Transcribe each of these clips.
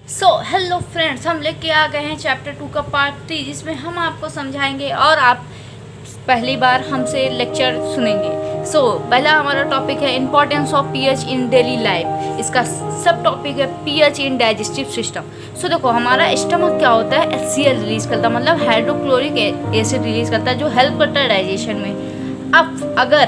Hello friends, हम लेके आ गए हैं चैप्टर 2 का पार्ट 3, जिसमें हम आपको समझाएंगे और आप पहली बार हमसे लेक्चर सुनेंगे। पहला हमारा टॉपिक है importance of pH in daily life. इसका सब टॉपिक है पीएच इन डाइजेस्टिव सिस्टम। देखो, हमारा स्टमक क्या होता है, HCl रिलीज करता है, मतलब हाइड्रोक्लोरिक एसिड रिलीज करता है, जो हेल्प करता है डाइजेशन में। अब अगर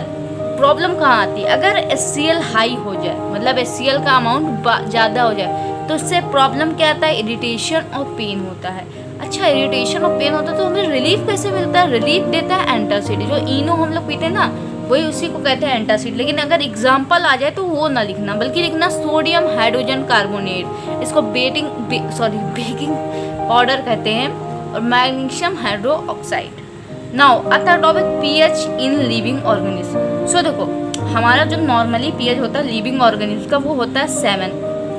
प्रॉब्लम कहाँ आती है, अगर HCl हाई हो जाए, मतलब HCl का अमाउंट ज़्यादा हो जाए, तो इससे प्रॉब्लम क्या आता है, इरिटेशन और पेन होता है। अच्छा, इरिटेशन और पेन होता है तो हमें रिलीफ कैसे मिलता है? रिलीफ देता है एंटासिड। जो इनो हम लोग पीते हैं ना, वही उसी को कहते हैं एंटासिड। लेकिन अगर एग्जाम्पल आ जाए तो वो ना लिखना, बल्कि लिखना सोडियम हाइड्रोजन कार्बोनेट। इसको बेकिंग पाउडर कहते हैं, और मैग्नीशियम हाइड्रो ऑक्साइड। नाउ आता है topic pH in living organism. देखो, हमारा जो नॉर्मली पीएच होता है लिविंग ऑर्गेनिज्म का, वो होता है 7।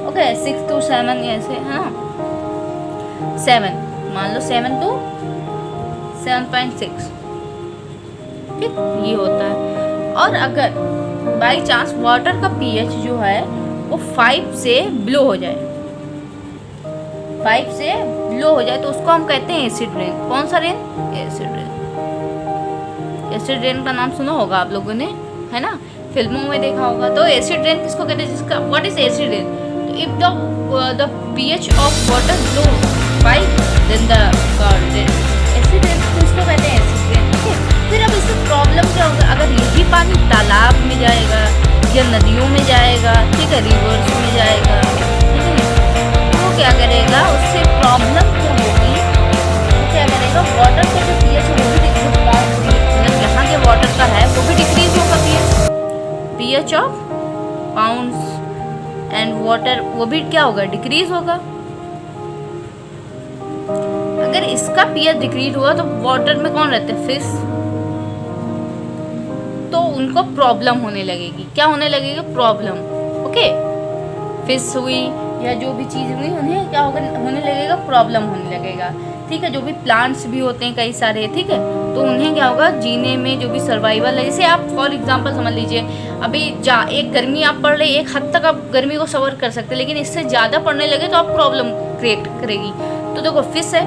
ओके, 6 to 7 ऐसे है ना, 7 मान लो, 7 to 7.6, ठीक, ये होता है। और अगर बाई चांस वाटर का पीएच जो है वो 5 से बिलो हो जाए, 5 से बिलो हो जाए, तो उसको हम कहते हैं एसिड रेन। कौन सा rain? Acid rain. Acid rain का नाम सुना होगा आप लोगों ने, है ना, फिल्मों में देखा होगा। तो एसिड रेन किसको कहते हैं? जिसका what is acid rain? If the pH of water below 5, then the acid rain, इसको कहते हैं acid rain। ठीक है, फिर अब इससे प्रॉब्लम क्या होगा? अगर यही पानी तालाब में जाएगा या नदियों में जाएगा, ठीक है, रिवर्स में जाएगा, ठीक है, तो क्या करेगा? उससे प्रॉब्लम क्या होगी? वो क्या करेगा? वाटर का जो pH है वो भी डिक्रीज होगा, मतलब यहाँ के वाटर का है वो भी डिक्रीज होगा, pH of pounds and water, वो भी क्या होगा? डिक्रीज होगा। अगर इसका पीएच डिक्रीज हुआ तो वाटर में कौन रहते हैं? फिश। तो उनको प्रॉब्लम होने लगेगी। क्या होने लगेगी? प्रॉब्लम। ओके, फिश हुई या जो भी चीज़ हुई, उन्हें क्या होगा? होने लगेगा, प्रॉब्लम होने लगेगा। ठीक है, जो भी प्लांट्स भी होते हैं कई सारे, ठीक है, तो उन्हें क्या होगा? जीने में जो भी सर्वाइवल है, जैसे आप फॉर एग्जांपल समझ लीजिए, अभी एक गर्मी आप पड़ रही, एक हद तक आप गर्मी को सवर कर सकते हैं, लेकिन इससे ज़्यादा पड़ने लगे तो आप प्रॉब्लम क्रिएट करेगी। तो देखो, फिश है,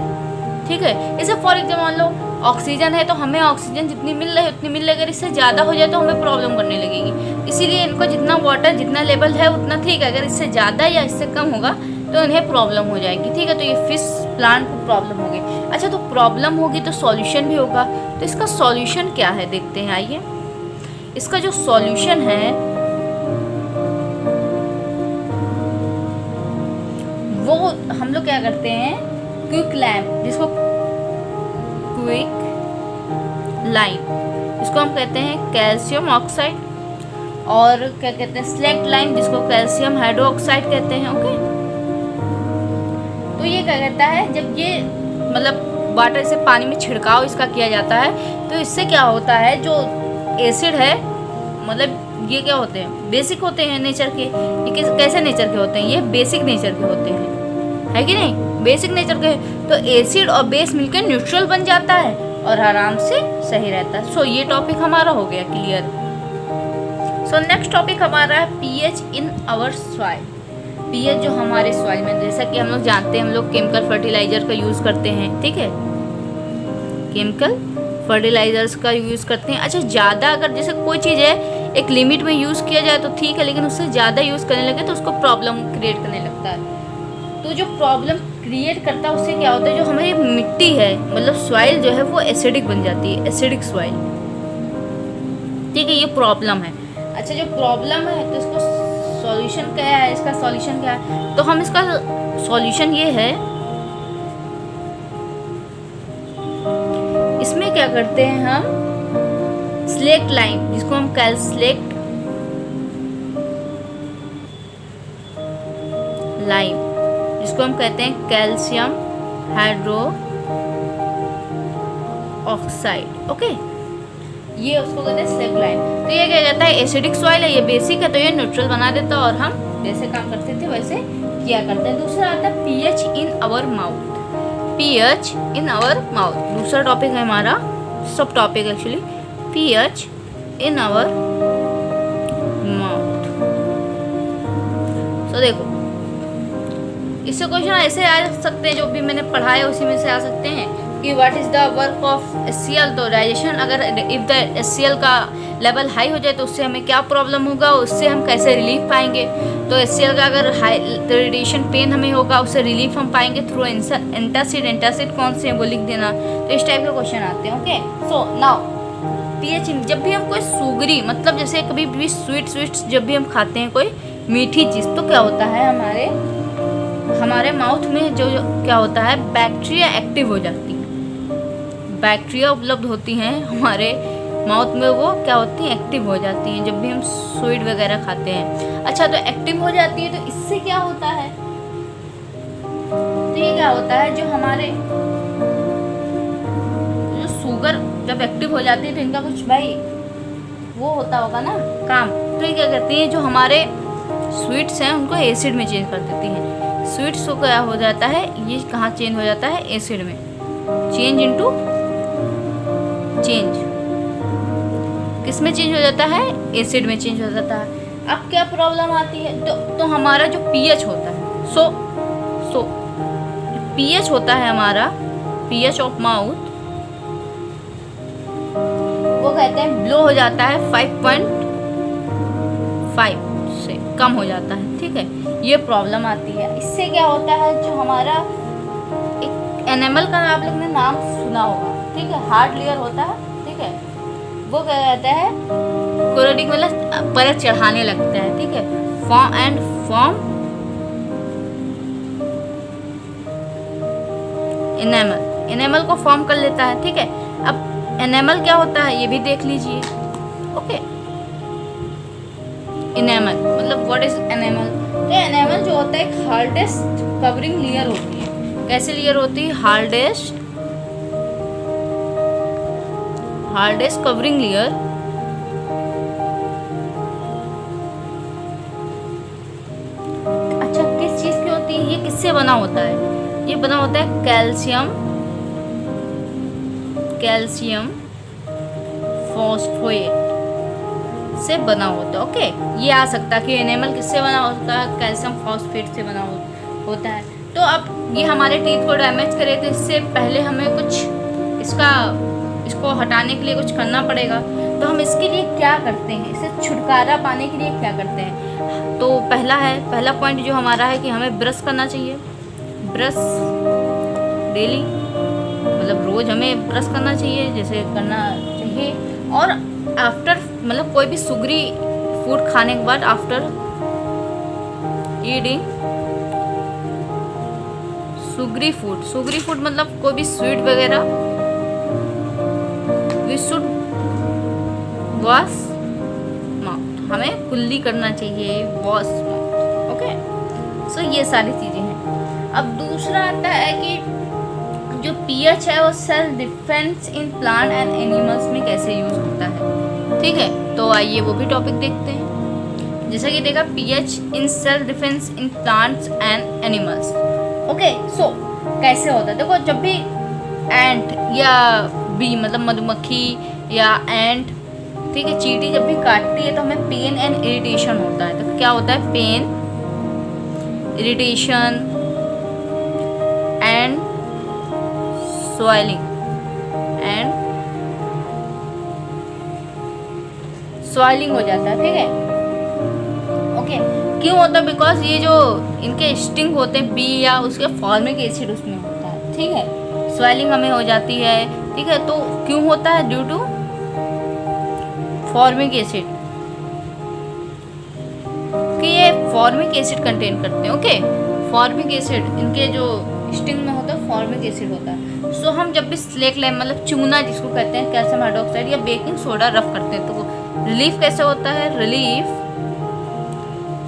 ठीक है, इसे फॉर एग्जाम्पल मान लो ऑक्सीजन है, तो हमें ऑक्सीजन जितनी मिल रही है उतनी मिल रही है, अगर इससे ज़्यादा हो जाए तो हमें प्रॉब्लम करने लगेगी। इसीलिए इनको जितना वाटर जितना लेवल है उतना ठीक है, अगर इससे ज़्यादा या इससे कम होगा तो इन्हें प्रॉब्लम हो जाएगी। ठीक है, तो ये फिश प्लांट को प्रॉब्लम होगी। अच्छा, तो प्रॉब्लम होगी तो सॉल्यूशन भी होगा। तो इसका सॉल्यूशन क्या है, देखते हैं, आइए। इसका जो सॉल्यूशन है वो हम लोग क्या करते हैं, क्विक लाइम, जिसको क्विक लाइम, इसको हम कहते हैं कैल्शियम ऑक्साइड, और क्या कहते हैं, स्लेक्ट लाइम, जिसको कैल्शियम हाइड्रो ऑक्साइड कहते हैं। ओके, तो ये क्या कहता है, जब ये मतलब वाटर से पानी में छिड़काव इसका किया जाता है, तो इससे क्या होता है, जो एसिड है, मतलब ये क्या होते हैं? बेसिक होते हैं नेचर के। ये कैसे नेचर के होते हैं? ये बेसिक नेचर के होते हैं, है कि नहीं? बेसिक नेचर के। तो एसिड और बेस मिलकर न्यूट्रल बन जाता है और आराम से सही रहता है। ये टॉपिक हमारा हो गया क्लियर। नेक्स्ट टॉपिक हमारा है pH in our soil. PH जो हमारे सॉइल में, जैसा कि हम लोग जानते हैं, हम लोग केमिकल फर्टिलाइजर का यूज़ करते हैं, ठीक है, केमिकल फर्टिलाइजर्स का यूज़ करते हैं। अच्छा, ज़्यादा अगर जैसे कोई चीज़ है एक लिमिट में यूज़ किया जाए तो ठीक है, लेकिन उससे ज़्यादा यूज़ करने लगे तो उसको प्रॉब्लम क्रिएट करने लगता है। तो जो प्रॉब्लम क्रिएट करता है उससे क्या होता है, जो हमारी मिट्टी है, मतलब सॉइल जो है वो एसिडिक बन जाती है, एसिडिक सॉइल। ठीक है, ये प्रॉब्लम है। अच्छा, जो प्रॉब्लम है तो इसको सॉल्यूशन क्या है? इसका सॉल्यूशन क्या है? तो हम इसका सॉल्यूशन ये है, इसमें क्या करते हैं हम, स्लेक्ट लाइम, जिसको हम स्लेक्ट लाइम, जिसको हम कहते हैं कैल्शियम हाइड्रो ऑक्साइड। ओके, ये उसको कहते हैं स्लेक्ट लाइम। तो ये क्या कहता है, एसिडिक सॉइल है, ये बेसिक है, तो ये न्यूट्रल बना देता है, और हम जैसे काम करते थे वैसे किया करते हैं। दूसरा आता है pH in our mouth. PH in our mouth दूसरा टॉपिक है हमारा, सब topic actually, pH in our mouth. देखो, इससे क्वेश्चन ऐसे आ सकते हैं, जो भी मैंने पढ़ा है उसी में से आ सकते हैं कि what is the work of HCl। तो डाइजेशन, अगर इफ़ द HCl का लेवल हाई हो जाए तो उससे हमें क्या प्रॉब्लम होगा, उससे हम कैसे रिलीफ पाएंगे। तो HCl का अगर हाई रेडिएशन पेन हमें होगा, उससे रिलीफ हम पाएंगे थ्रू एंटासिड। एंटासिड कौन से हैं वो लिख देना। तो इस टाइप के क्वेश्चन आते हैं। Okay, so now pH। जब भी हम कोई सुगरी, मतलब जैसे कभी भी स्वीट्स जब भी हम खाते हैं कोई मीठी चीज़, तो क्या होता है हमारे माउथ में जो क्या होता है, बैक्टीरिया एक्टिव हो जाती है। बैक्टीरिया उपलब्ध होती हैं हमारे माउथ में, वो क्या होती हैं, एक्टिव हो जाती हैं जब भी हम स्वीट वगैरह खाते हैं। अच्छा, तो एक्टिव हो जाती है, तो इससे क्या होता है, तो ये क्या होता है, जो हमारे जो शुगर जब एक्टिव हो जाती है तो इनका कुछ भाई वो होता होगा ना काम। तो ये क्या करती है, जो हमारे स्वीट्स हैं उनको एसिड में चेंज कर देती हैं। स्वीट्स को क्या हो जाता है, ये कहाँ चेंज हो जाता है, एसिड में। चेंज किस में चेंज हो जाता है, एसिड में चेंज हो जाता है। अब क्या प्रॉब्लम आती है, तो हमारा जो pH होता है, सो pH होता है हमारा, pH ऑफ माउथ, वो कहते हैं लो हो जाता है 5.5 से कम हो जाता है। ठीक है, ये प्रॉब्लम आती है। इससे क्या होता है, जो हमारा एक एनिमल का आप लोग ने नाम सुना होगा, ठीक है, हार्ड लेयर होता है, ठीक है, वो क्या कहता है, कोरोटिक मतलब परत चढ़ाने लगता है। ठीक है, फॉर्म एनिमल को फॉर्म कर लेता है। ठीक है, अब एनिमल क्या होता है ये भी देख लीजिए। ओके, एनिमल मतलब व्हाट इज एनिमल। तो एनिमल जो होता है एक हार्डेस्ट कवरिंग लेयर होती है। कैसे लेयर होती है, हार्डेस्ट कवरिंग लेयर। अच्छा, किस चीज की होती है, ये किससे बना होता है, ये बना होता है कैल्शियम फॉस्फेट से बना होता है। ओके, ये आ सकता है कि एनिमल किससे बना होता है, कैल्शियम फॉस्फेट से बना होता है। तो अब ये हमारे टीथ को डैमेज करे, तो इससे पहले हमें कुछ इसको हटाने के लिए कुछ करना पड़ेगा। तो हम इसके लिए क्या करते हैं, इसे छुटकारा पाने के लिए क्या करते हैं। तो पहला पॉइंट जो हमारा है कि हमें ब्रश करना चाहिए। ब्रश डेली, मतलब रोज हमें ब्रश करना चाहिए, जैसे करना चाहिए। और आफ्टर, मतलब कोई भी सुगरी फूड खाने के बाद, आफ्टर ईटिंग सुगरी फूड मतलब कोई भी स्वीट वगैरह, वी शुड वॉश माउथ, हमें कुल्ली करना चाहिए, वॉश माउथ। ओके, सो ये सारी चीज़ें हैं। अब दूसरा आता है कि जो pH है वो self defence in plant and animals में कैसे यूज होता है। ठीक है, तो आइए वो भी टॉपिक देखते हैं। जैसा कि देखा, pH in self defence in plants and animals. Okay, so कैसे होता है, देखो जब भी एंट या बी मतलब मधुमक्खी या एंट, ठीक है, चींटी जब भी काटती है तो हमें पेन एंड इरिटेशन होता है। तो क्या होता है, पेन, इरिटेशन एंड स्वेलिंग हो जाता है। ठीक है, ओके, क्यों होता है, बिकॉज ये जो इनके स्टिंग होते हैं बी या उसके फॉर्मिक एसिड उसमें होता है। ठीक है, स्वेलिंग हमें हो जाती है। ठीक है, तो क्यों होता है, ड्यू टू फॉर्मिक एसिड, कि ये फॉर्मिक एसिड कंटेन करते हैं। ओके, फॉर्मिक एसिड इनके जो स्टिंग में होता है, फॉर्मिक एसिड होता है। सो हम जब भी स्लेक लाइम मतलब चूना जिसको कहते हैं, कैल्शियम हाइड्रोक्साइड या बेकिंग सोडा रफ करते हैं, तो रिलीफ कैसे होता है, relief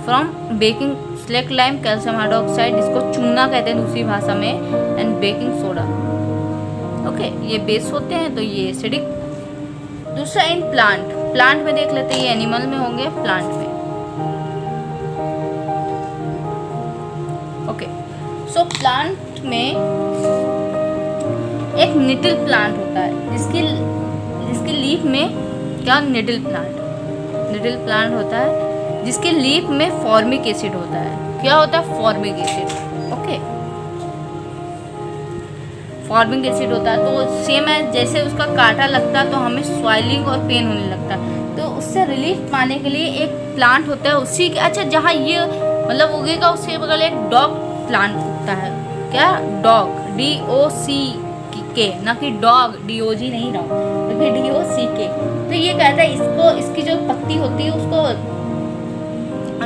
from baking slack lime, calcium hydroxide जिसको चूना कहते हैं दूसरी भाषा में, एंड बेकिंग सोडा। ओके, ये बेस होते हैं, तो ये एसिडिक। दूसरा इन प्लांट में देख लेते हैं, ये एनिमल में होंगे, प्लांट में। ओके, सो प्लांट में एक निटिल प्लांट होता है, जिसकी लीफ में क्या, निटिल प्लांट होता है, जिसके लीफ में फॉर्मिक एसिड होता है। क्या होता है, formic acid. Okay. Formic acid होता है तो सेम है, जैसे उसका कांटा लगता है तो हमें स्वेलिंग और पेन होने लगता है, तो उससे रिलीफ पाने के लिए एक प्लांट होता है उसी के, अच्छा जहाँ ये मतलब उगेगा उसके बगल एक डॉग प्लांट उगता है, क्या डॉग, DOCK, ना कि डॉग DOG नहीं रहा, क्योंकि DOCK। तो ये कहता है इसको, इसकी जो पत्ती होती है उसको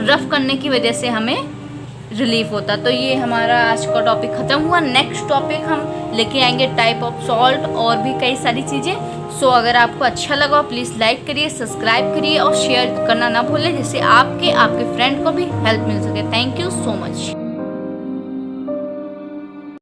रफ करने की वजह से हमें रिलीफ होता। तो ये हमारा आज का टॉपिक ख़त्म हुआ। नेक्स्ट टॉपिक हम लेके आएंगे टाइप ऑफ सॉल्ट और भी कई सारी चीज़ें। सो अगर आपको अच्छा लगा प्लीज़ लाइक करिए, सब्सक्राइब करिए और शेयर करना ना भूलें, जिससे आपके फ्रेंड को भी हेल्प मिल सके। Thank you so much.